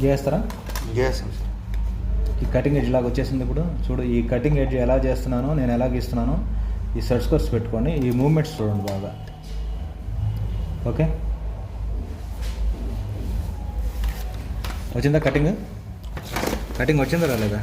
చేస్తారా? చేస్తాం సార్. ఈ కటింగ్ ఎడ్జ్ లాగా వచ్చేసింది. ఇప్పుడు చూడు, ఈ కటింగ్ ఎడ్జ్ ఎలా చేస్తున్నానో, నేను ఎలా గీస్తున్నానో ఈ సెట్ స్కోర్స్ పెట్టుకొని ఈ మూమెంట్స్ చూడండి బాగా. ఓకే, వచ్చిందా కటింగ్? కటింగ్ వచ్చిందా రాలేదా?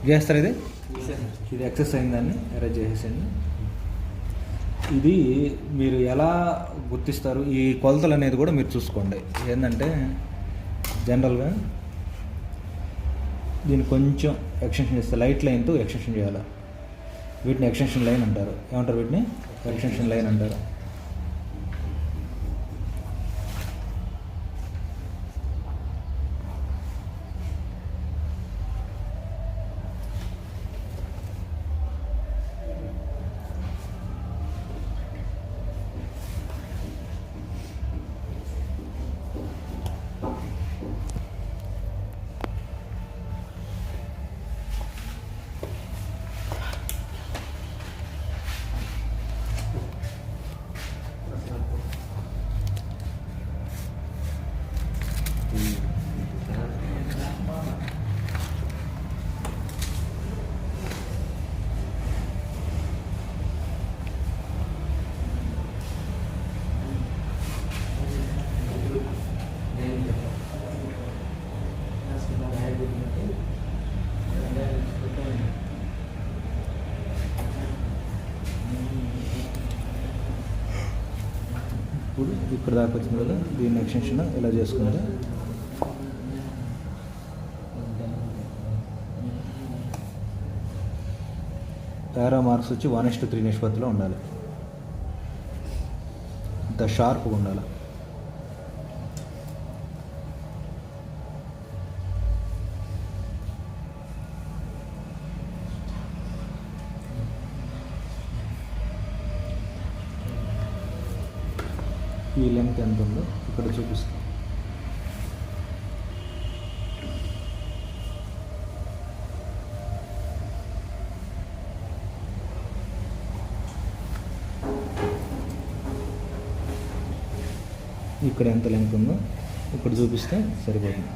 చేస్తారు. ఇది ఎక్సెస్ అయిందాన్ని అరేంజ్ చేసేసండి. ఇది మీరు ఎలా గుర్తిస్తారు, ఈ కొలతలు అనేది కూడా మీరు చూసుకోండి. ఏంటంటే జనరల్గా దీన్ని కొంచెం ఎక్స్టెన్షన్ చేస్తే, లైట్ లైన్తో ఎక్స్టెన్షన్ చేయాలి. వీటిని ఎక్స్టెన్షన్ లైన్ అంటారు. ఏమంటారు వీటిని? ఎక్స్టెన్షన్ లైన్ అంటారు. ఇప్పుడు ఇక్కడ దాకా వచ్చింది కదా, దీన్ని ఎక్స్టెన్షన్ ఇలా చేసుకుంటే పారా మార్క్స్ వచ్చి 1:3 నిష్పత్తిలో ఉండాలి. ఇంత షార్ప్గా ఉండాలి. ఈ లెంగ్త్ ఎంత ఉందో ఇక్కడ చూపిస్తాం. ఇక్కడ ఎంత లెంగ్త్ ఉందో ఇక్కడ చూపిస్తే సరిపోతుంది.